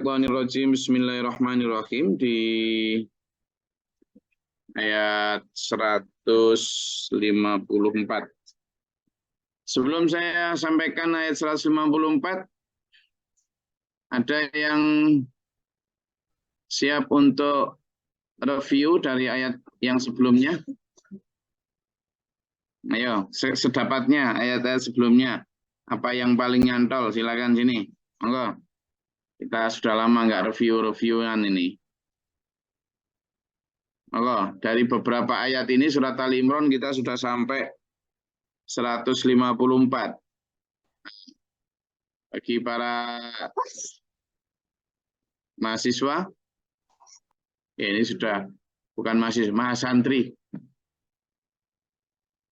Bismillahirrahmanirrahim. Bismillahirrahmanirrahim di ayat 154. Sebelum saya sampaikan ayat 154, ada yang siap untuk review dari ayat yang sebelumnya? Ayo, sedapatnya ayat-ayat sebelumnya. Apa yang paling nyantol? Silakan sini. Monggo. Kita sudah lama nggak review-reviewan ini. Monggo, dari beberapa ayat ini surat Ali Imran kita sudah sampai 154. Bagi para mahasiswa, ya ini sudah bukan mahasiswa, mahasantri.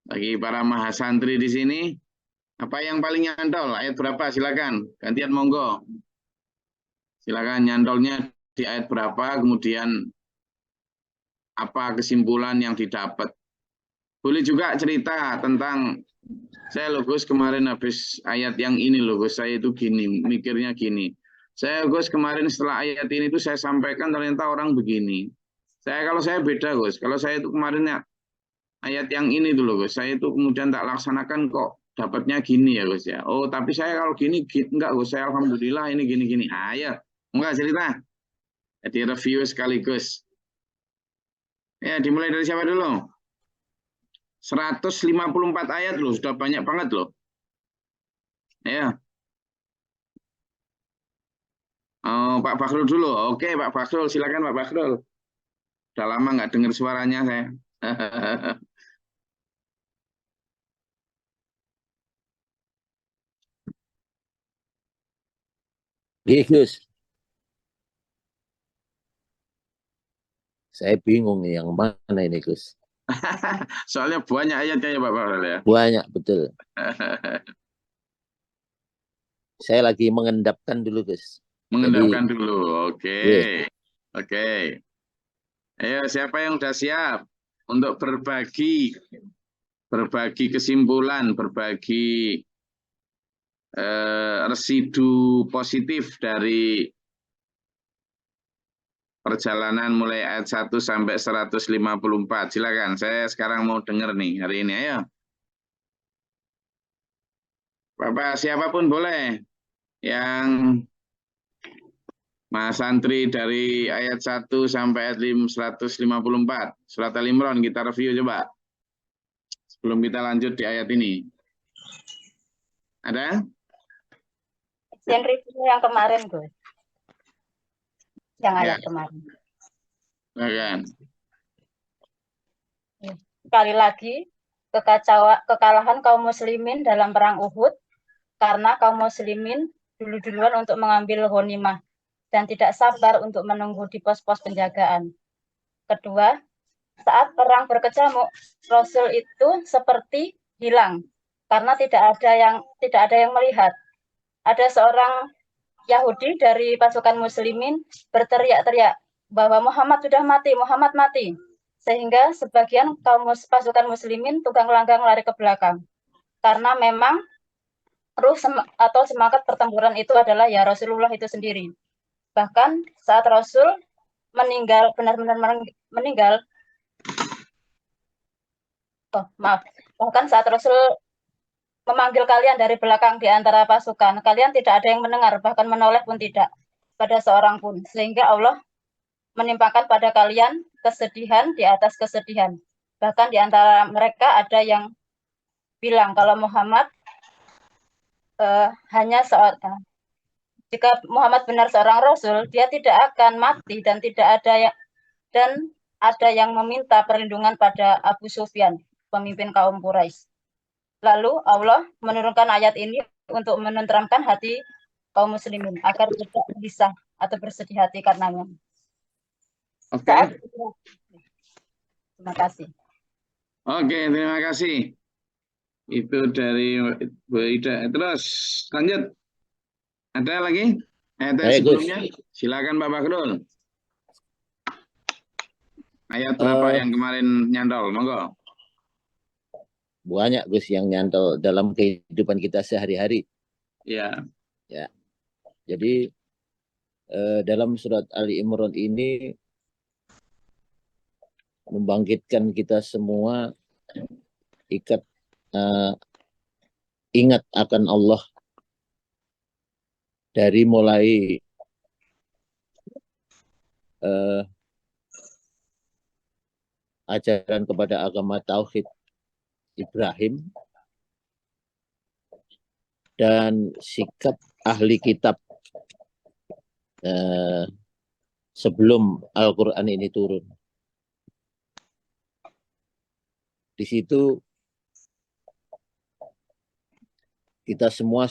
Bagi para mahasantri di sini, apa yang paling nyantol? Ayat berapa? Silakan, gantian monggo. Silakan nyantolnya di ayat berapa, kemudian apa kesimpulan yang didapat. Boleh juga cerita tentang, saya loh Gus kemarin habis ayat yang ini loh Gus, saya itu gini, mikirnya gini. Saya Gus kemarin setelah ayat ini tuh saya sampaikan ternyata orang begini. Kalau saya beda Gus, kalau saya itu kemarinnya ayat yang ini dulu Gus, saya itu kemudian tak laksanakan kok dapatnya gini ya Gus ya. Oh tapi saya kalau gini enggak Gus, saya alhamdulillah ini gini-gini. Ya, enggak cerita. Jadi review sekaligus. Ya dimulai dari siapa dulu? 154 ayat loh, sudah banyak banget loh. Ya. Oh, Pak Bakhrul dulu. Oke, Pak Bakhrul, silakan Pak Bakhrul. Udah lama nggak dengar suaranya saya. Gus, saya bingung nih yang mana ini Gus. Soalnya banyak ayatnya ya Pak Bakhrul ya. Banyak betul. Saya lagi mengendapkan dulu Gus. Mengendapkan dulu. Oke. Yeah. Oke. Ayo siapa yang sudah siap untuk berbagi kesimpulan, berbagi residu positif dari perjalanan mulai ayat 1 sampai 154. Silakan, saya sekarang mau dengar nih hari ini. Ayo. Bapak siapapun boleh. Yang Mas Santri dari ayat 1 sampai ayat 154. Surat Al-Imran kita review coba. Sebelum kita lanjut di ayat ini. Ada? Yang review yang kemarin, Gus. Yang ayat kemarin. Silakan. Sekali lagi, kekalahan kaum muslimin dalam perang Uhud karena kaum muslimin duluan untuk mengambil ghanimah dan tidak sabar untuk menunggu di pos-pos penjagaan. Kedua, saat perang berkecamuk, Rasul itu seperti hilang karena tidak ada yang melihat. Ada seorang Yahudi dari pasukan muslimin berteriak-teriak bahwa Muhammad sudah mati, Muhammad mati. Sehingga sebagian pasukan muslimin tunggang langgang lari ke belakang. Karena memang ruh atau semangat pertempuran itu adalah ya Rasulullah itu sendiri. Bahkan saat Rasul meninggal, benar-benar meninggal, bahkan saat Rasul memanggil kalian dari belakang di antara pasukan, kalian tidak ada yang mendengar, bahkan menoleh pun tidak pada seorang pun. Sehingga Allah menimpakan pada kalian kesedihan di atas kesedihan. Bahkan di antara mereka ada yang bilang kalau Muhammad hanya seorang, jika Muhammad benar seorang Rasul, dia tidak akan mati dan ada yang meminta perlindungan pada Abu Sufyan, pemimpin kaum Quraisy. Lalu Allah menurunkan ayat ini untuk menenteramkan hati kaum muslimin agar tidak gelisah atau bersedih hati karenanya. Oke. Terima kasih. Oke, terima kasih. Itu dari Bu Ida. Terus lanjut. Ada lagi? Ayat sebelumnya? Silakan Pak Bakhrul. Ayat berapa yang kemarin nyantol? Monggo. Banyak Gus yang nyantol dalam kehidupan kita sehari-hari. Iya. Ya. Jadi dalam surat Ali Imran ini membangkitkan kita semua ingat akan Allah dari mulai ajaran kepada agama tauhid Ibrahim dan sikap ahli kitab sebelum Al-Quran ini turun. Di situ kita semua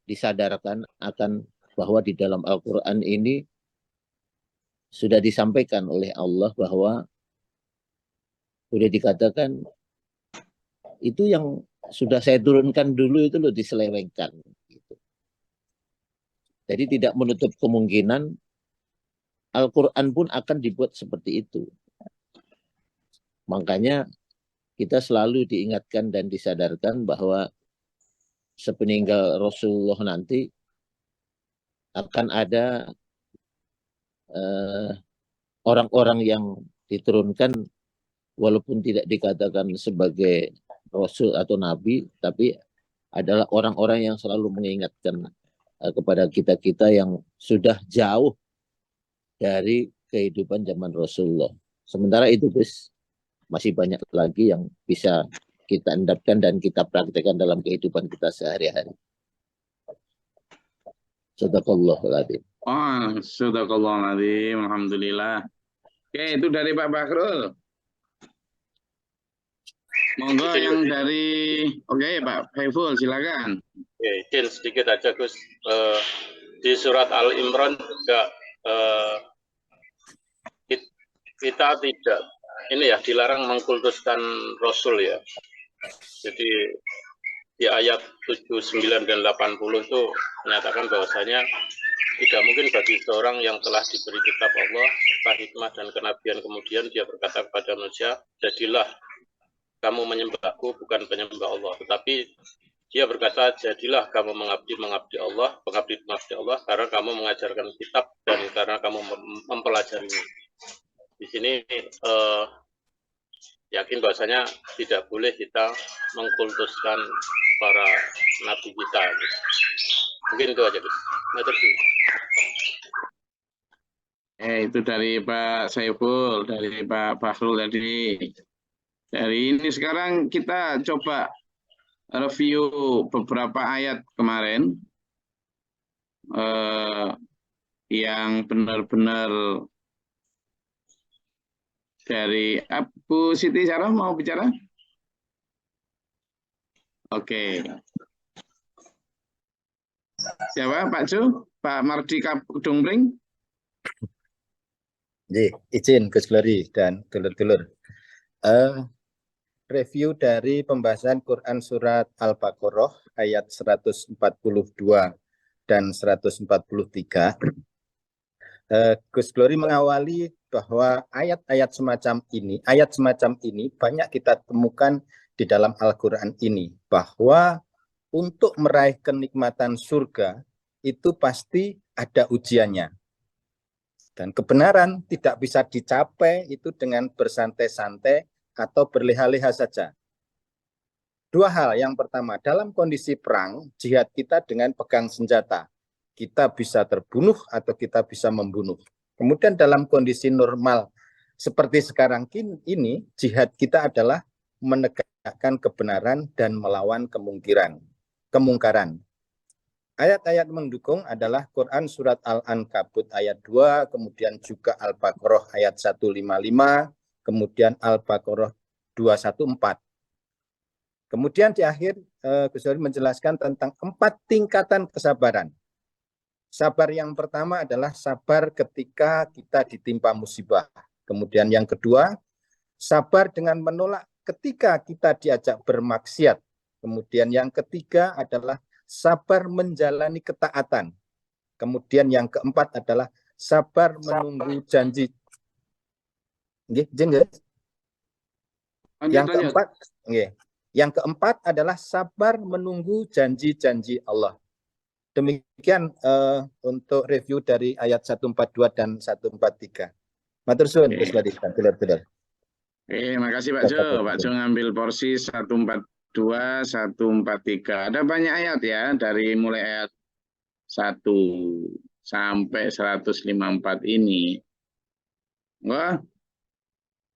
disadarkan akan bahwa di dalam Al-Quran ini sudah disampaikan oleh Allah bahwa sudah dikatakan itu yang sudah saya turunkan dulu itu loh diselewengkan. Gitu. Jadi tidak menutup kemungkinan Al-Quran pun akan dibuat seperti itu. Makanya kita selalu diingatkan dan disadarkan bahwa sepeninggal Rasulullah nanti akan ada orang-orang yang diturunkan walaupun tidak dikatakan sebagai Rasul atau Nabi, tapi adalah orang-orang yang selalu mengingatkan kepada kita-kita yang sudah jauh dari kehidupan zaman Rasulullah. Sementara itu, Gus, masih banyak lagi yang bisa kita endapkan dan kita praktekkan dalam kehidupan kita sehari-hari. Sadaqallahul adzim. Oh, sadaqallahul adzim. Alhamdulillah. Oke, itu dari Pak Bahrul. Monggo yang dari, oke Pak Faiful, silakan. Oke, izin sedikit aja Gus. Di surat Al Imran juga kita tidak ini ya dilarang mengkultuskan Rasul ya. Jadi di ayat 79 dan 80 itu menyatakan bahwasanya tidak mungkin bagi seorang yang telah diberi kitab Allah serta hikmah dan kenabian kemudian dia berkata kepada manusia, jadilah kamu menyembahku bukan penyembah Allah, tetapi dia berkata, jadilah kamu mengabdi Allah, mengabdi Allah karena kamu mengajarkan kitab dan karena kamu mempelajarinya. Di sini yakin bahwasanya tidak boleh kita mengkultuskan para nabi kita. Mungkin itu aja, Gus. Itu dari Pak Saiful, dari Pak Bahrul tadi. Dari ini sekarang kita coba review beberapa ayat kemarin yang benar-benar dari Bu Siti Sarah mau bicara? Oke. Siapa? Pak Jo? Pak Mardika Dongpring? Izin Gus Glory dan dulur-dulur. Review dari pembahasan Quran Surat Al-Baqarah ayat 142 dan 143. Gus Glory mengawali bahwa ayat semacam ini banyak kita temukan di dalam Al-Quran ini, bahwa untuk meraih kenikmatan surga itu pasti ada ujiannya. Dan kebenaran tidak bisa dicapai itu dengan bersantai-santai atau berleha-leha saja. Dua hal. Yang pertama, dalam kondisi perang, jihad kita dengan pegang senjata. Kita bisa terbunuh atau kita bisa membunuh. Kemudian dalam kondisi normal seperti sekarang ini, jihad kita adalah menegakkan kebenaran dan melawan kemungkaran. Ayat-ayat mendukung adalah Quran Surat Al-Ankabut ayat 2, kemudian juga Al-Baqarah ayat 155, kemudian Al-Baqarah 214. Kemudian di akhir, Gus Glory menjelaskan tentang 4 tingkatan kesabaran. Sabar yang pertama adalah sabar ketika kita ditimpa musibah. Kemudian yang kedua, sabar dengan menolak ketika kita diajak bermaksiat. Kemudian yang ketiga adalah sabar menjalani ketaatan. Kemudian yang keempat adalah sabar menunggu janji. Yang keempat adalah sabar menunggu janji-janji Allah. Demikian untuk review dari ayat 142 dan 143. Matur suwun, Gus Gladi. Makasih Pak Jo. Pak Jo ngambil porsi 142, 143. Ada banyak ayat ya, dari mulai ayat 1 sampai 154 ini. Wah,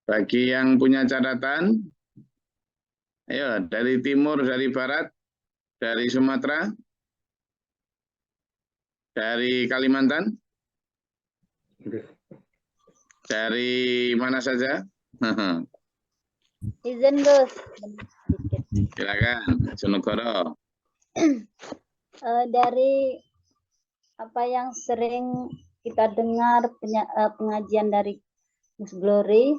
bagi yang punya catatan, ayo dari timur, dari barat, dari Sumatera, dari Kalimantan, dari mana saja? Izin Gus. Silakan, Jonegoro. Dari apa yang sering kita dengar pengajian dari Gus Glory,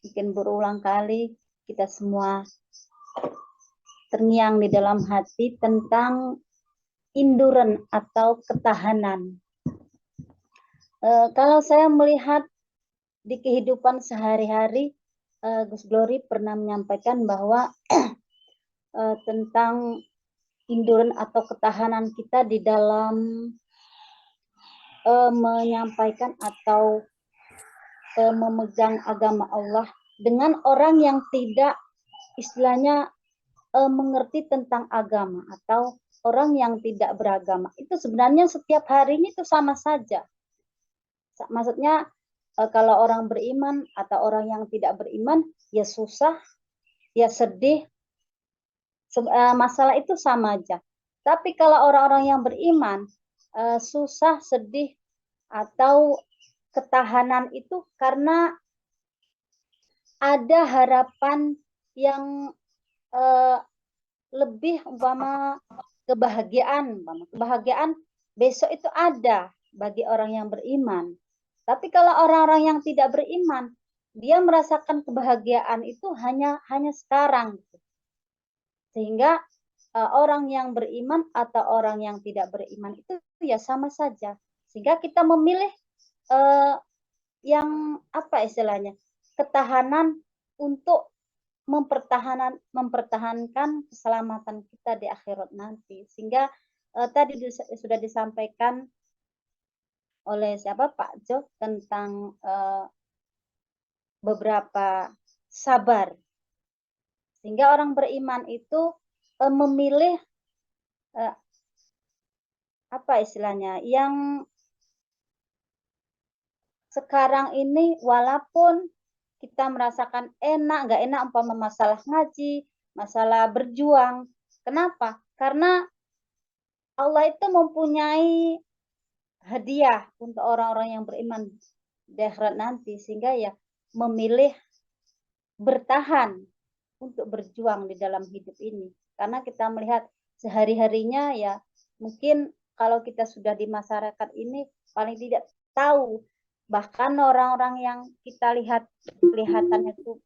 mungkin berulang kali kita semua terngiang di dalam hati tentang endurance atau ketahanan. Kalau saya melihat di kehidupan sehari-hari, Gus Glory pernah menyampaikan bahwa tentang endurance atau ketahanan kita di dalam menyampaikan atau memegang agama Allah dengan orang yang tidak istilahnya mengerti tentang agama atau orang yang tidak beragama. Itu sebenarnya setiap harinya itu sama saja. Maksudnya kalau orang beriman atau orang yang tidak beriman, ya susah, ya sedih, masalah itu sama aja. Tapi kalau orang-orang yang beriman, susah, sedih, atau ketahanan itu karena ada harapan yang lebih, umpama kebahagiaan besok itu ada bagi orang yang beriman. Tapi kalau orang-orang yang tidak beriman, dia merasakan kebahagiaan itu hanya sekarang. Sehingga orang yang beriman atau orang yang tidak beriman itu ya sama saja. Sehingga kita memilih yang apa istilahnya, ketahanan untuk mempertahankan keselamatan kita di akhirat nanti. Sehingga tadi sudah disampaikan oleh Pak Jo tentang beberapa sabar. Sehingga orang beriman itu memilih apa istilahnya, yang sekarang ini walaupun kita merasakan enak, nggak enak, umpama masalah ngaji, masalah berjuang. Kenapa? Karena Allah itu mempunyai hadiah untuk orang-orang yang beriman di akhirat nanti, sehingga ya memilih bertahan untuk berjuang di dalam hidup ini. Karena kita melihat sehari-harinya ya, mungkin kalau kita sudah di masyarakat ini paling tidak tahu, bahkan orang-orang yang kita lihat kelihatannya itu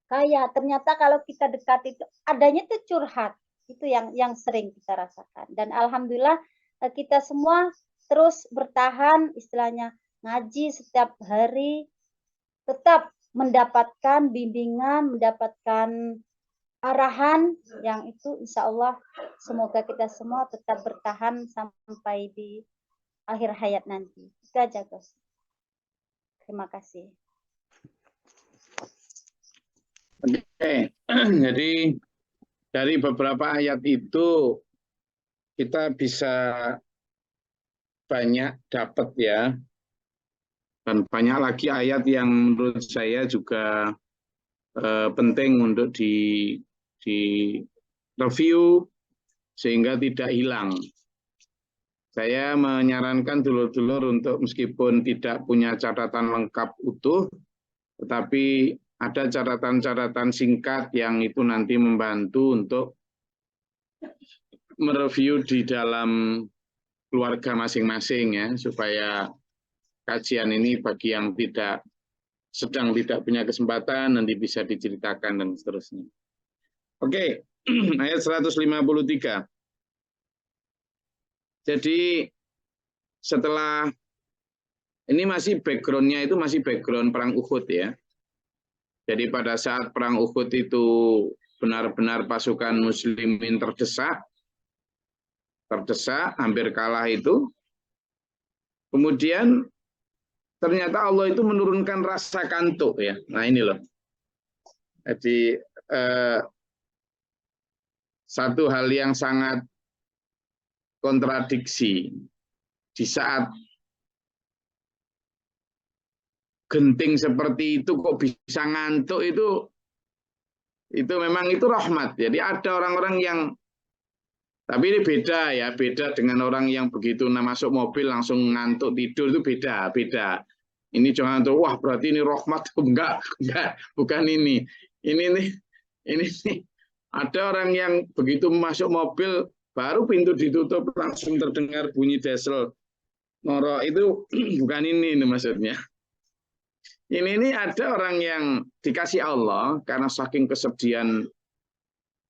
kaya, ternyata kalau kita dekat itu adanya itu curhat. Itu yang sering kita rasakan. Dan alhamdulillah kita semua terus bertahan, istilahnya ngaji setiap hari, tetap mendapatkan bimbingan, mendapatkan arahan yang itu insya Allah semoga kita semua tetap bertahan sampai di akhir hayat nanti. Itu aja, Gus. Terima kasih. Oke, jadi dari beberapa ayat itu kita bisa banyak dapat ya, dan banyak lagi ayat yang menurut saya juga penting untuk di review sehingga tidak hilang. Saya menyarankan dulur-dulur untuk meskipun tidak punya catatan lengkap utuh, tetapi ada catatan-catatan singkat yang itu nanti membantu untuk mereview di dalam keluarga masing-masing ya, supaya kajian ini bagi yang sedang tidak punya kesempatan nanti bisa diceritakan dan seterusnya. Oke, ayat 153. Jadi setelah ini masih background-nya itu masih background perang Uhud ya. Jadi pada saat perang Uhud itu benar-benar pasukan muslimin terdesak, terdesak, hampir kalah itu. Kemudian ternyata Allah itu menurunkan rasa kantuk ya. Nah ini loh. Jadi satu hal yang sangat kontradiksi di saat genting seperti itu kok bisa ngantuk itu memang itu rahmat. Jadi ada orang-orang yang tapi ini beda ya, beda dengan orang yang begitu masuk mobil langsung ngantuk tidur itu beda. Ini jangan tuh wah berarti ini rahmat enggak, bukan ini. Ini ada orang yang begitu masuk mobil baru pintu ditutup langsung terdengar bunyi diesel norok itu bukan ini maksudnya. Ini ada orang yang dikasih Allah karena saking kesedihan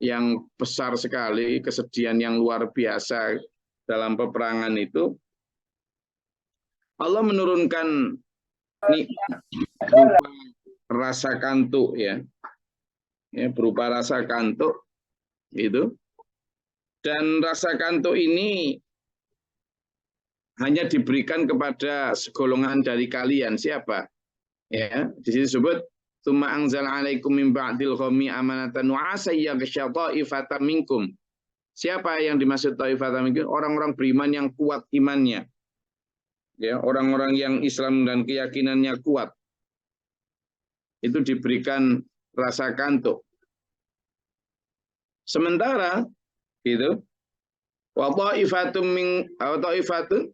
yang besar sekali, kesedihan yang luar biasa dalam peperangan itu, Allah menurunkan berupa rasa kantuk ya, berupa rasa kantuk gitu. Dan rasa kantuk ini hanya diberikan kepada segolongan dari kalian. Siapa? Ya, di sini disebut tsumma anzala 'alaikum min ba'dil ghammi amanatan wa asayya ta'ifatan minkum. Siapa yang dimaksud ta'ifatan minkum? Orang-orang beriman yang kuat imannya. Ya, orang-orang yang Islam dan keyakinannya kuat. Itu diberikan rasa kantuk. Sementara gitu wa ta'ifatun min atau ta'ifatun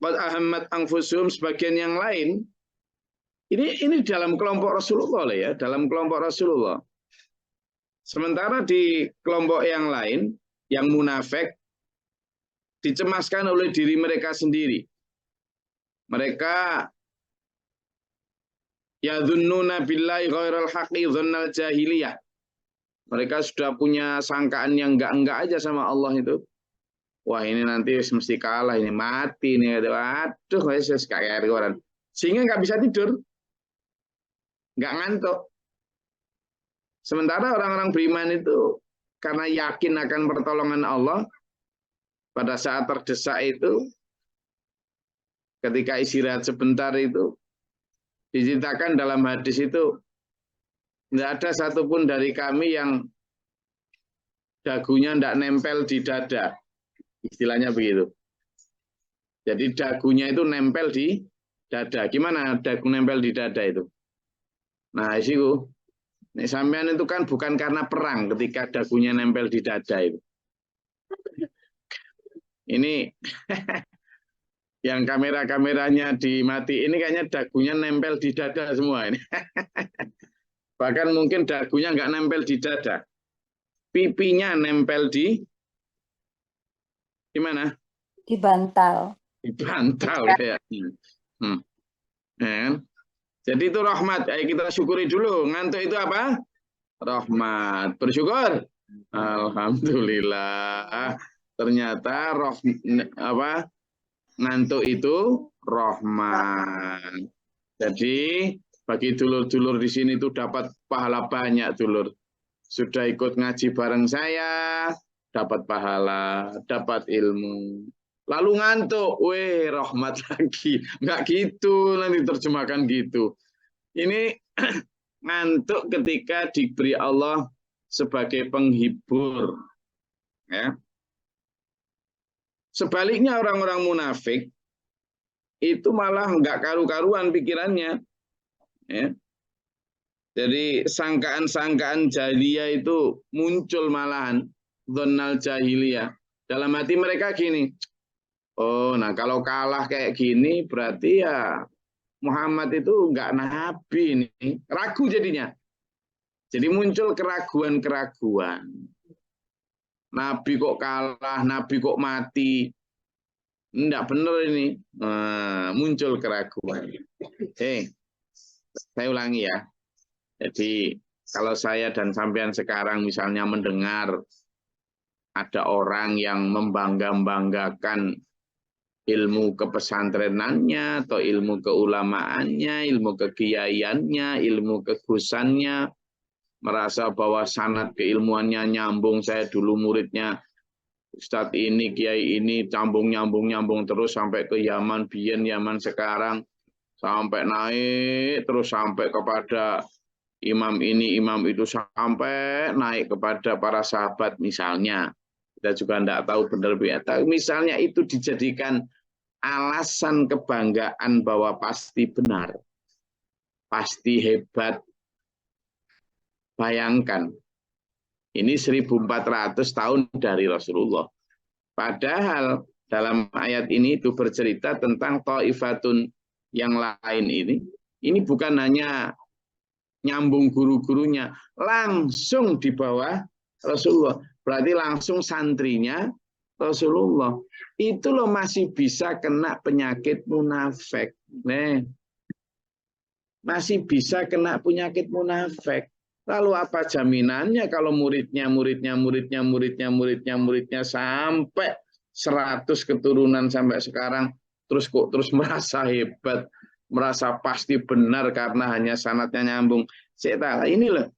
qad ahammat anfusuhum, sebagian yang lain ini dalam kelompok Rasulullah ya, dalam kelompok Rasulullah. Sementara di kelompok yang lain, yang munafik, dicemaskan oleh diri mereka sendiri. Mereka yadhunnuna billahi ghairal haqqi dhannal jahiliyah. Mereka sudah punya sangkaan yang enggak aja sama Allah itu. Wah ini nanti mesti kalah, ini mati nih. Waduh, kayak orang. Sehingga nggak bisa tidur. Nggak ngantuk. Sementara orang-orang beriman itu karena yakin akan pertolongan Allah, pada saat terdesak itu, ketika istirahat sebentar itu, diceritakan dalam hadis itu, tidak ada satupun dari kami yang dagunya tidak nempel di dada. Istilahnya begitu. Jadi dagunya itu nempel di dada. Gimana dagu nempel di dada itu? Nah, isiku, sampean itu kan bukan karena perang ketika dagunya nempel di dada itu. Ini yang kamera-kameranya dimati, ini kayaknya dagunya nempel di dada semua ini. Bahkan mungkin dagunya nggak nempel di dada. Pipinya nempel di mana? Di bantal. Di bantal ya. Jadi itu rahmat. Ayo kita syukuri dulu. Ngantuk itu apa? Rahmat. Bersyukur. Alhamdulillah. Ternyata ngantuk itu rahmat. Jadi bagi dulur-dulur di sini itu dapat pahala banyak dulur. Sudah ikut ngaji bareng saya, dapat pahala, dapat ilmu. Lalu ngantuk, rahmat lagi. Enggak gitu, nanti terjemahkan gitu. Ini ngantuk ketika diberi Allah sebagai penghibur. Ya. Sebaliknya orang-orang munafik, itu malah enggak karu-karuan pikirannya. Ya. Jadi sangkaan-sangkaan jahiliyah itu muncul malahan. Dhannal jahiliyah. Dalam hati mereka gini, oh, nah kalau kalah kayak gini berarti ya Muhammad itu enggak nabi ini. Ragu jadinya. Jadi muncul keraguan-keraguan. Nabi kok kalah, nabi kok mati. Enggak benar ini. Muncul keraguan. Saya ulangi ya. Jadi kalau saya dan sampean sekarang misalnya mendengar ada orang yang membangga-banggakan ilmu kepesantrenannya atau ilmu keulamaannya, ilmu kekiaiannya, ilmu kegusannya, merasa bahwa sanad keilmuannya nyambung, saya dulu muridnya Ustadz ini, kiai ini, nyambung terus sampai ke Yaman, Biyen, Yaman sekarang, sampai naik terus sampai kepada imam ini, imam itu, sampai naik kepada para sahabat misalnya. Kita juga tidak tahu benar benar. Misalnya itu dijadikan alasan kebanggaan bahwa pasti benar, pasti hebat. Bayangkan, ini 1400 tahun dari Rasulullah. Padahal dalam ayat ini itu bercerita tentang Thaifatun yang lain ini bukan hanya nyambung guru-gurunya, langsung di bawah Rasulullah. Berarti langsung santrinya Rasulullah. Itu loh masih bisa kena penyakit munafik. Masih bisa kena penyakit munafik. Lalu apa jaminannya kalau muridnya sampai 100 keturunan sampai sekarang terus merasa hebat, merasa pasti benar karena hanya sanadnya nyambung. Ini loh.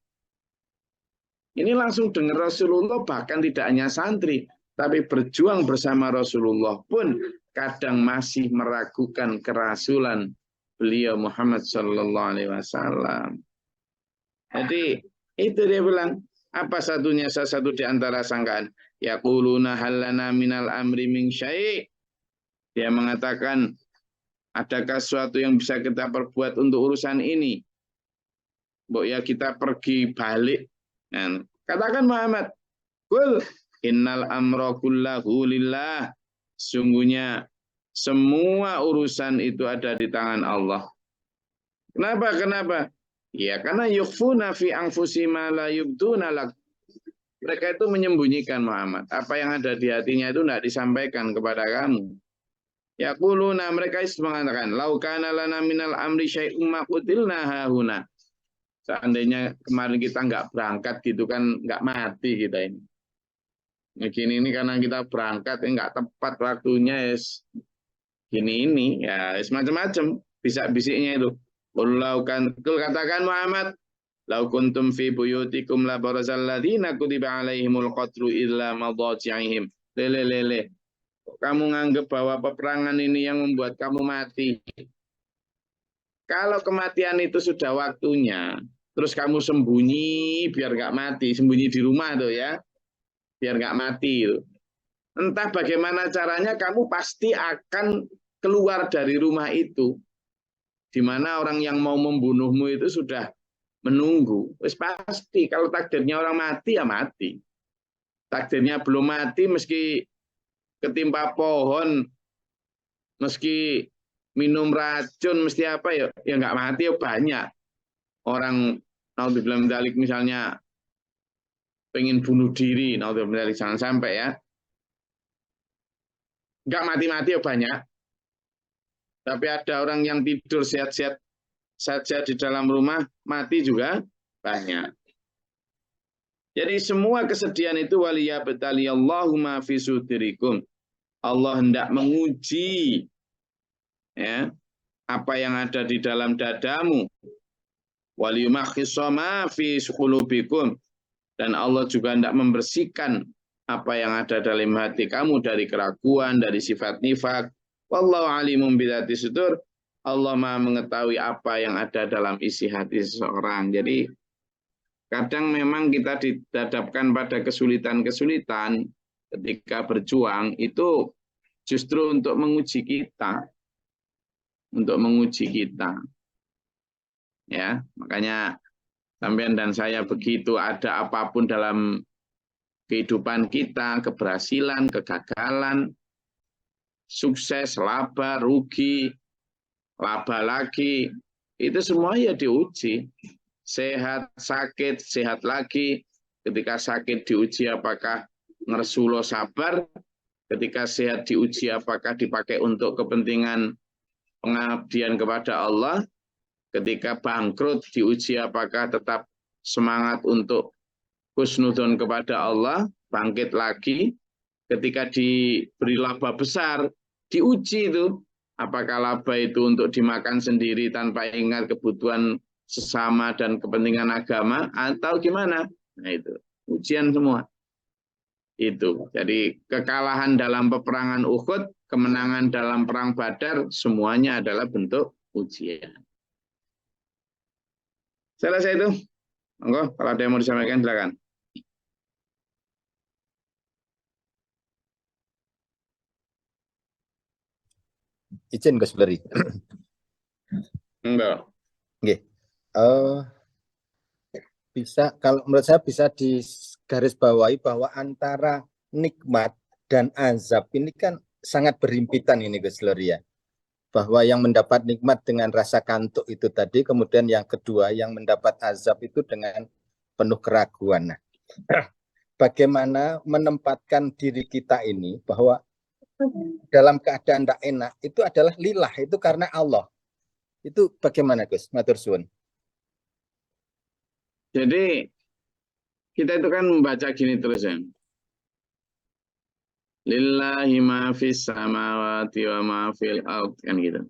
Ini langsung dengar Rasulullah, bahkan tidak hanya santri, tapi berjuang bersama Rasulullah pun kadang masih meragukan kerasulan beliau Muhammad sallallahu alaihi wasallam. Jadi itu dia bilang, apa salah satu di antara sangkaan? Yaquluna hallana minal amri min syai'. Dia mengatakan, adakah sesuatu yang bisa kita perbuat untuk urusan ini? Mbok ya kita pergi balik. Nah, katakan Muhammad, qul innal amra kullahu lillah. Sungguhnya semua urusan itu ada di tangan Allah. Kenapa? Ya karena yukhfuna fi anfusihim ma la yubduna lak. Mereka itu menyembunyikan Muhammad. Apa yang ada di hatinya itu tidak disampaikan kepada kamu. Yaquluna, mereka itu mengatakan, lau kana lana minal amri syai'um ma qutilna hahuna. Seandainya kemarin kita nggak berangkat gitu kan, nggak mati kita ini. Gini ini karena kita berangkat nggak tepat waktunya, gini ya semacam-macam bisa-bisiknya itu. Katakan Muhammad, lau kuntum fi buyutikum la barazal ladzina kutiba alaihimul qatlu illa madaji'ihim. Lele. Kamu nganggap bahwa peperangan ini yang membuat kamu mati. Kalau kematian itu sudah waktunya, terus kamu sembunyi biar nggak mati, sembunyi di rumah tuh ya, biar nggak mati. Entah bagaimana caranya, kamu pasti akan keluar dari rumah itu, di mana orang yang mau membunuhmu itu sudah menunggu. Wes pasti, kalau takdirnya orang mati ya mati. Takdirnya belum mati, meski ketimpa pohon, meski minum racun, mesti apa ya nggak mati ya banyak orang. Naudzubillah min dzalik, misalnya pengen bunuh diri, naudzubillah min dzalik, jangan sampai ya, nggak mati-mati ya banyak. Tapi ada orang yang tidur sehat-sehat saja di dalam rumah, mati juga banyak. Jadi semua kesedihan itu waliyabtaliyallahu ma fi sudurikum. Allah hendak menguji ya, apa yang ada di dalam dadamu. Waliyumakhissama fi qulubikum, dan Allah juga hendak membersihkan apa yang ada dalam hati kamu dari keraguan, dari sifat nifak. Wallahu alimun bidzati sudur. Allah Maha mengetahui apa yang ada dalam isi hati seseorang. Jadi kadang memang kita dihadapkan pada kesulitan-kesulitan ketika berjuang itu justru untuk menguji kita. Untuk menguji kita. Ya, makanya sampean dan saya begitu ada apapun dalam kehidupan kita, keberhasilan, kegagalan, sukses, laba, rugi, laba lagi, itu semua ya diuji. Sehat, sakit, sehat lagi. Ketika sakit diuji apakah ngersulo sabar, ketika sehat diuji apakah dipakai untuk kepentingan pengabdian kepada Allah, ketika bangkrut diuji apakah tetap semangat untuk husnudon kepada Allah, bangkit lagi. Ketika diberi laba besar, diuji itu, apakah laba itu untuk dimakan sendiri tanpa ingat kebutuhan sesama dan kepentingan agama, atau gimana? Nah itu, ujian semua. Itu. Jadi kekalahan dalam peperangan Uhud, kemenangan dalam perang Badar, semuanya adalah bentuk ujian. Selesai itu. Monggo, kalau ada yang mau disampaikan silakan. Izin Gus Glory. Enggak. Oke. Bisa, kalau menurut saya bisa digarisbawahi bahwa antara nikmat dan azab ini kan sangat berhimpitan ini Gus Glory ya. Bahwa yang mendapat nikmat dengan rasa kantuk itu tadi, kemudian yang kedua yang mendapat azab itu dengan penuh keraguan. Nah, bagaimana menempatkan diri kita ini bahwa dalam keadaan tidak enak itu adalah lillah, itu karena Allah. Itu bagaimana Gus? Matur suwun. Jadi kita itu kan membaca gini terus ya. Lillahi ma fis samawati wa ma fil ard, kan gitu.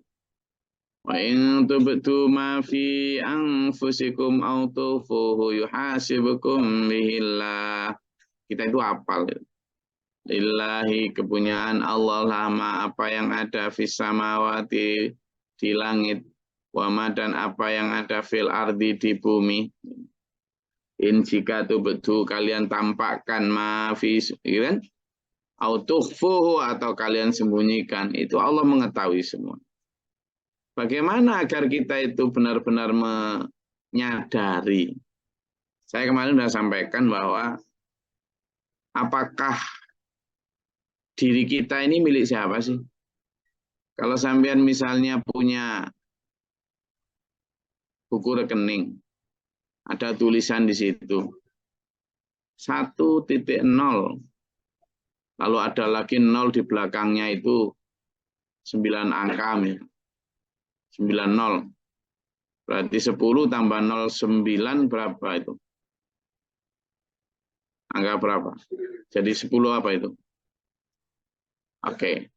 Wa in tubtu ma fi anfusikum aw tufuhu yuhasibukum bihillah. Kita itu hafal. Lillahi, kepunyaan Allah lama apa yang ada fis samawati di langit, wa ma dan apa yang ada fil ardi di bumi. In jika tubuh kalian tampakkan mafis, kan? Autukhfuhu atau kalian sembunyikan, itu Allah mengetahui semua. Bagaimana agar kita itu benar-benar menyadari? Saya kemarin sudah sampaikan bahwa apakah diri kita ini milik siapa sih? Kalau sampean misalnya punya buku rekening, ada tulisan di situ 1.0, lalu ada lagi 0 di belakangnya itu 9 angka, 90. Berarti 10 tambah 0, 9 berapa itu? Angka berapa? Jadi 10 apa itu? Oke.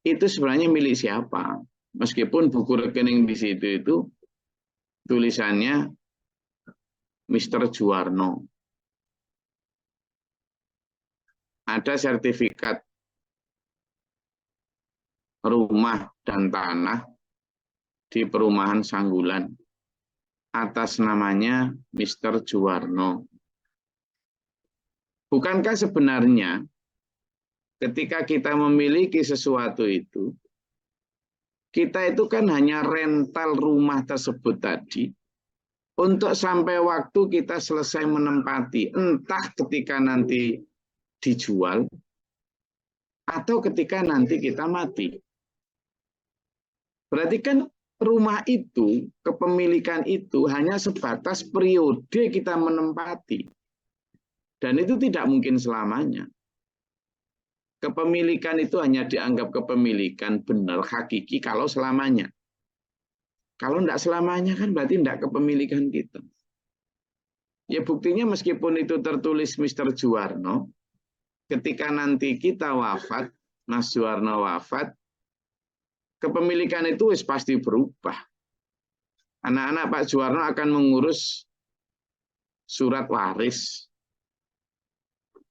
Itu sebenarnya milik siapa? Meskipun buku rekening di situ itu tulisannya Mr. Juwarno. Ada sertifikat rumah dan tanah di perumahan Sanggulan atas namanya Mr. Juwarno. Bukankah sebenarnya ketika kita memiliki sesuatu itu, kita itu kan hanya rental rumah tersebut tadi untuk sampai waktu kita selesai menempati, entah ketika nanti dijual atau ketika nanti kita mati. Berarti kan rumah itu, kepemilikan itu hanya sebatas periode kita menempati. Dan itu tidak mungkin selamanya. Kepemilikan itu hanya dianggap kepemilikan benar, hakiki kalau selamanya. Kalau tidak selamanya kan berarti tidak kepemilikan kita. Ya buktinya meskipun itu tertulis Mr. Juwarno, ketika nanti kita wafat, Mas Juwarno wafat, kepemilikan itu pasti berubah. Anak-anak Pak Juwarno akan mengurus surat waris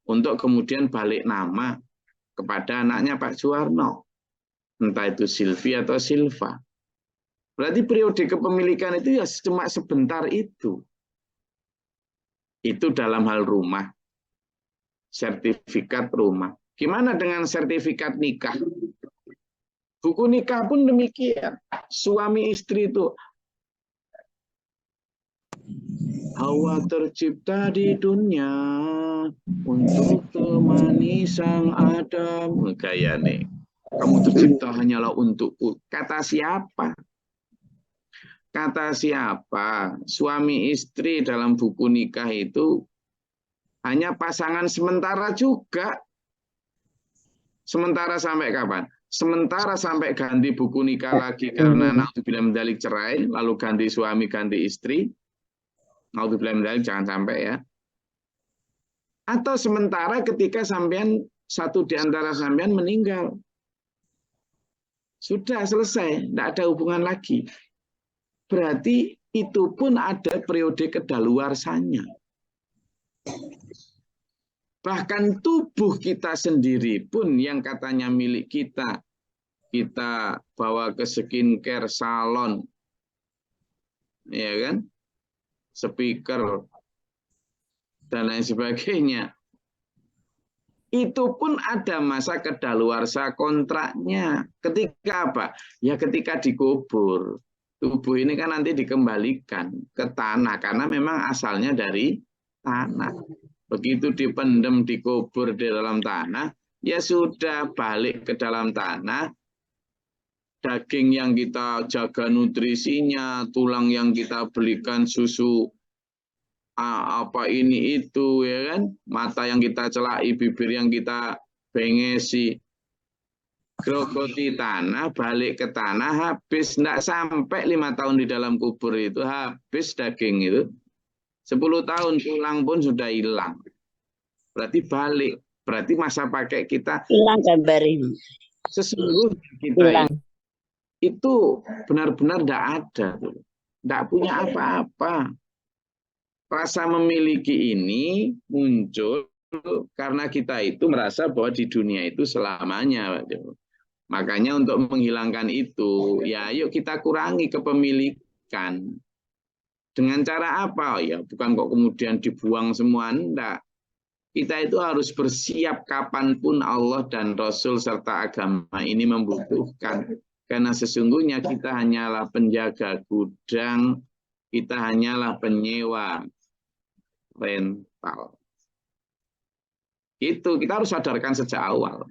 untuk kemudian balik nama kepada anaknya Pak Juwarno. Entah itu Silvi atau Silva. Berarti periode kepemilikan itu ya cuma sebentar itu. Itu dalam hal rumah. Sertifikat rumah. Gimana dengan sertifikat nikah? Buku nikah pun demikian. Suami istri itu Hawa tercipta di dunia untuk temani sang Adam. Kayak nih. Kamu tercipta hanyalah untukku. Kata siapa? Kata siapa? Suami istri dalam buku nikah itu hanya pasangan sementara juga. Sementara sampai kapan? Sementara sampai ganti buku nikah lagi karena naudzubillah mendalik cerai, lalu ganti suami, ganti istri. Naudzubillah mendalik, jangan sampai ya. Atau sementara ketika sampean satu di antara sampean meninggal. Sudah selesai, tidak ada hubungan lagi. Berarti itu pun ada periode kedaluarsanya. Bahkan tubuh kita sendiri pun yang katanya milik kita, kita bawa ke skincare salon, ya kan, speaker, dan lain sebagainya. Itu pun ada masa kedaluarsa kontraknya. Ketika apa? Ya ketika dikubur. Tubuh ini kan nanti dikembalikan ke tanah, karena memang asalnya dari tanah. Begitu dipendam, dikubur di dalam tanah, ya sudah balik ke dalam tanah. Daging yang kita jaga nutrisinya, tulang yang kita belikan susu apa ini itu, ya kan, mata yang kita celai, bibir yang kita bengesi, grogoti tanah, balik ke tanah, habis tidak sampai 5 tahun di dalam kubur itu, habis daging itu, 10 tahun tulang pun sudah hilang. Berarti balik, berarti masa pakai kita hilang kabarin. Sesungguhnya kita Hilang. itu benar-benar tidak ada, tidak punya apa-apa. Rasa memiliki ini muncul karena kita itu merasa bahwa di dunia itu selamanya. Makanya untuk menghilangkan itu, ya yuk kita kurangi kepemilikan. Dengan cara apa? Ya bukan kok kemudian dibuang semua, enggak. Kita itu harus bersiap kapanpun Allah dan Rasul serta agama ini membutuhkan. Karena sesungguhnya kita hanyalah penjaga gudang, kita hanyalah penyewa rental. Itu kita harus sadarkan sejak awal.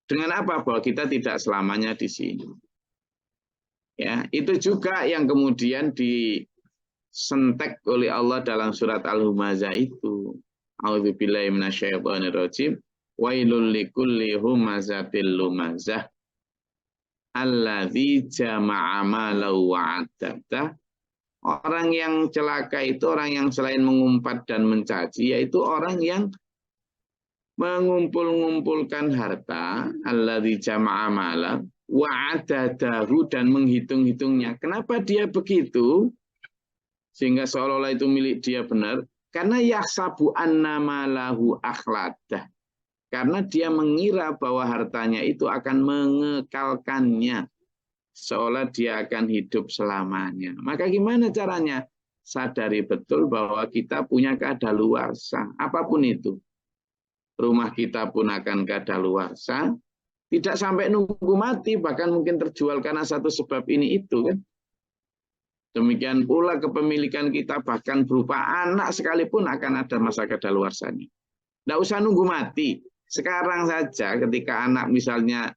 Dengan apa? Bahwa kita tidak selamanya di sini. Ya, itu juga yang kemudian disentek oleh Allah dalam surat Al-Humazah itu. A'udzubillahi minasyaitonirrajim. Wailul likulli humazatil lumazah alladzi jama'a malahu wa'addadah. Orang yang celaka itu orang yang selain mengumpat dan mencaci, yaitu orang yang mengumpul-ngumpulkan harta, alladzi jama'a malahu wa'adadahu, dan menghitung-hitungnya. Kenapa dia begitu? Sehingga seolah-olah itu milik dia benar. Karena yahsabu anna malahu akhladah. Karena dia mengira bahwa hartanya itu akan mengekalkannya. Seolah dia akan hidup selamanya. Maka gimana caranya? Sadari betul bahwa kita punya kadaluarsa. Apapun itu. Rumah kita pun akan kadaluarsa. Tidak sampai nunggu mati. Bahkan mungkin terjual karena satu sebab ini itu, kan. Demikian pula kepemilikan kita bahkan berupa anak sekalipun akan ada masa kadaluarsanya. Tidak usah nunggu mati. Sekarang saja ketika anak misalnya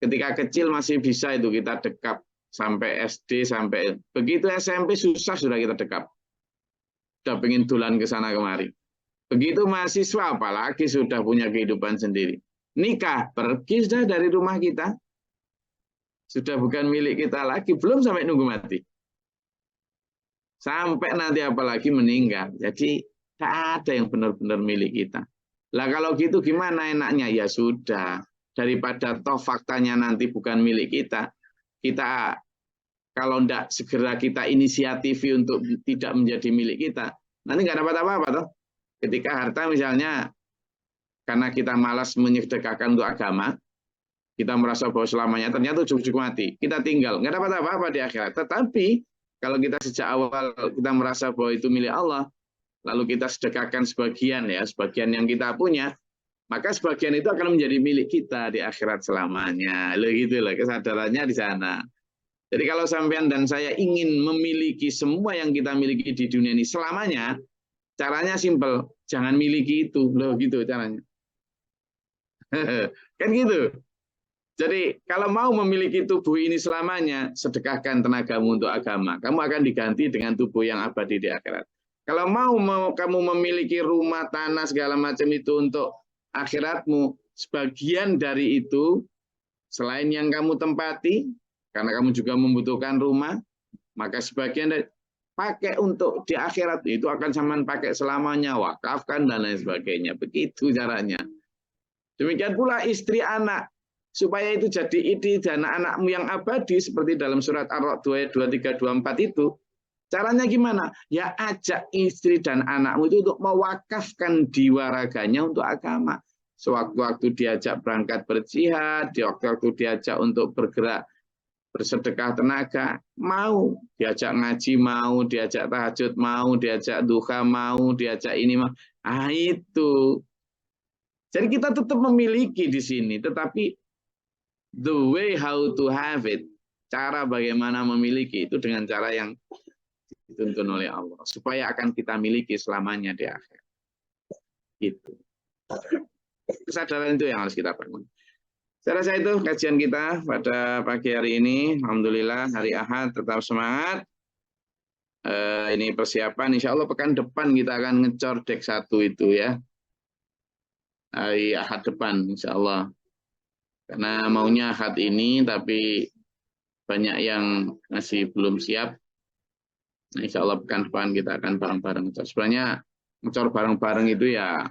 ketika kecil masih bisa itu kita dekap sampai SD, sampai begitu SMP susah sudah kita dekap. Sudah pengen tulan ke sana kemari. Begitu mahasiswa apalagi sudah punya kehidupan sendiri. Nikah, pergi sudah dari rumah kita. Sudah bukan milik kita lagi, belum sampai nunggu mati. Sampai nanti apalagi meninggal. Jadi tidak ada yang benar-benar milik kita. Lah kalau gitu gimana enaknya? Ya sudah. Daripada toh faktanya nanti bukan milik kita. Kita kalau tidak segera kita inisiatifi untuk tidak menjadi milik kita. Nanti nggak dapat apa-apa toh. Ketika harta misalnya karena kita malas menyedekahkan untuk agama. Kita merasa bahwa selamanya ternyata ujung-ujung mati. Kita tinggal. Nggak dapat apa-apa di akhirat. Tetapi kalau kita sejak awal kita merasa bahwa itu milik Allah, lalu kita sedekahkan sebagian yang kita punya, maka sebagian itu akan menjadi milik kita di akhirat selamanya. Loh gitu loh, kesadarannya di sana. Jadi kalau sampean dan saya ingin memiliki semua yang kita miliki di dunia ini selamanya, caranya simpel, jangan miliki itu. Loh gitu caranya. Kan gitu. Jadi kalau mau memiliki tubuh ini selamanya, sedekahkan tenagamu untuk agama. Kamu akan diganti dengan tubuh yang abadi di akhirat. Kalau mau kamu memiliki rumah, tanah, segala macam itu untuk akhiratmu, sebagian dari itu, selain yang kamu tempati, karena kamu juga membutuhkan rumah, maka sebagian dari pakai untuk di akhirat itu akan sampean pakai selamanya, wakafkan dan lain sebagainya. Begitu caranya. Demikian pula istri anak. Supaya itu jadi ide dan anakmu yang abadi seperti dalam surat Ar-Ra'd 2324 itu. Caranya gimana? Ya ajak istri dan anakmu itu untuk mewakafkan jiwa raganya untuk agama. Sewaktu-waktu diajak berangkat berjihad, di waktu-waktu diajak untuk bergerak bersedekah tenaga, mau diajak ngaji, mau diajak tahajud, mau diajak duha, mau diajak ini, mau. Ah itu. Jadi kita tetap memiliki di sini, tetapi the way how to have it, cara bagaimana memiliki itu dengan cara yang dituntun oleh Allah, supaya akan kita miliki selamanya di akhir. Itu. Kesadaran itu yang harus kita bangun. Saya rasa itu kajian kita pada pagi hari ini. Alhamdulillah hari Ahad tetap semangat. Ini persiapan. Insya Allah pekan depan kita akan ngecor dek 1 itu ya. Hari Ahad depan insya Allah. Karena maunya Ahad ini tapi banyak yang masih belum siap. Nah, insya Allah pekan depan kita akan bareng-bareng ngecor. Sebenarnya ngecor bareng-bareng itu ya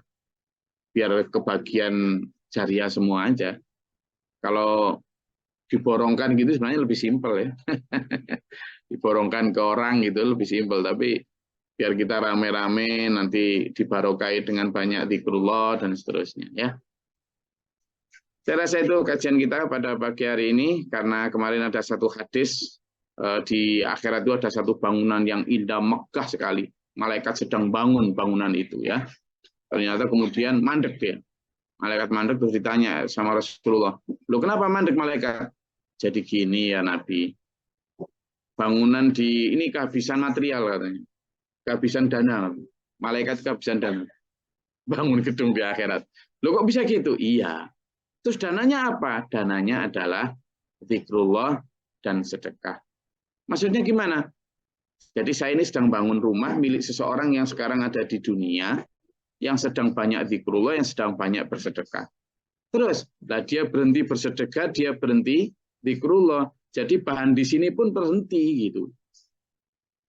biar kebagian jariah semua aja. Kalau diborongkan gitu sebenarnya lebih simpel ya. Diborongkan ke orang gitu lebih simpel, tapi biar kita rame-rame nanti dibarokai dengan banyak zikrullah dan seterusnya ya. Saya rasa itu kajian kita pada pagi hari ini, karena kemarin ada satu hadis di akhirat itu ada satu bangunan yang indah megah sekali. Malaikat sedang bangun bangunan itu ya. Ternyata kemudian mandek dia. Malaikat mandek terus ditanya sama Rasulullah, "Loh kenapa mandek malaikat?" Jadi gini ya Nabi, bangunan di ini kehabisan material katanya. Kehabisan dana. Malaikat kehabisan dana. Bangun gedung di akhirat. Loh kok bisa gitu? Iya. Terus dananya apa? Dananya adalah zikrullah dan sedekah. Maksudnya gimana? Jadi saya ini sedang bangun rumah milik seseorang yang sekarang ada di dunia, yang sedang banyak zikrullah, yang sedang banyak bersedekah. Terus, lah dia berhenti bersedekah, dia berhenti zikrullah. Jadi bahan di sini pun berhenti gitu.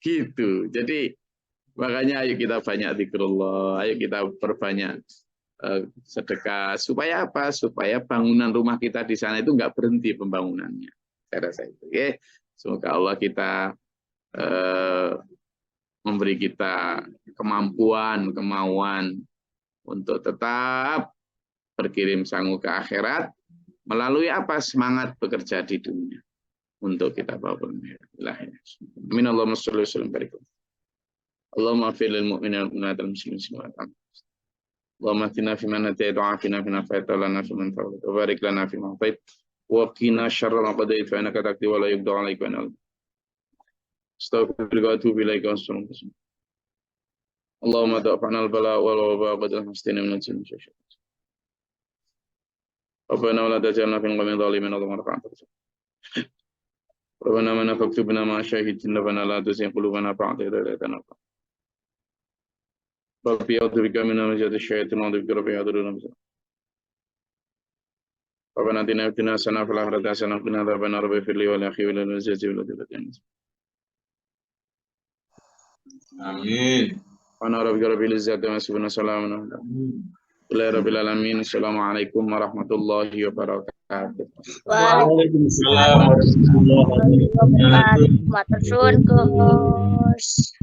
Gitu. Jadi makanya ayo kita banyak zikrullah, ayo kita perbanyak sedekah. Supaya apa? Supaya bangunan rumah kita di sana itu nggak berhenti pembangunannya. Saya rasa itu. Oke. Semoga Allah kita memberi kita kemampuan, kemauan untuk tetap berkirim sangu ke akhirat melalui apa? Semangat bekerja di dunia untuk kita bawa dunia. Amin. Allahumma sholli wa sallim barik. Allahumma fil lil mu'minina wal mu'minat wal muslimin wal Allahumma atina fi man hadayt wa afina fi man afayt wa lana fi man tawallayt wa barik lana fi ma atayt wa qina sharra ma qadayt fa innaka taqdi wa la yuqda 'alayka wa la astaghfiruka wa atubu ilaika wa astaghfiruka. Allahumma da'fa'na al-bala wal waba qad hastina min al-jinni wa syaitan. Rabbana wa la taj'alna fi qawmin zalimin wa marfa'na. Rabbana man faktubna ma shahidin rabbana la tuzigh qulubana ba'da idh hadaytana. Rabbi a'udzu bika min hamazati syaitan wa a'udzu bika rabbi yahdurun. Rabbana atina fid dunya hasanah wa fil akhirati hasanah wa qina adzabannar. Rabbi firli wa li akhi wa lil mu'minina wal mu'minat. Amin. Ana rabbil izzati wa subhana salamun alaihi alamin. Assalamualaikum warahmatullahi wabarakatuh. Waalaikumsalam warahmatullahi wabarakatuh. Matur suwun, Gus.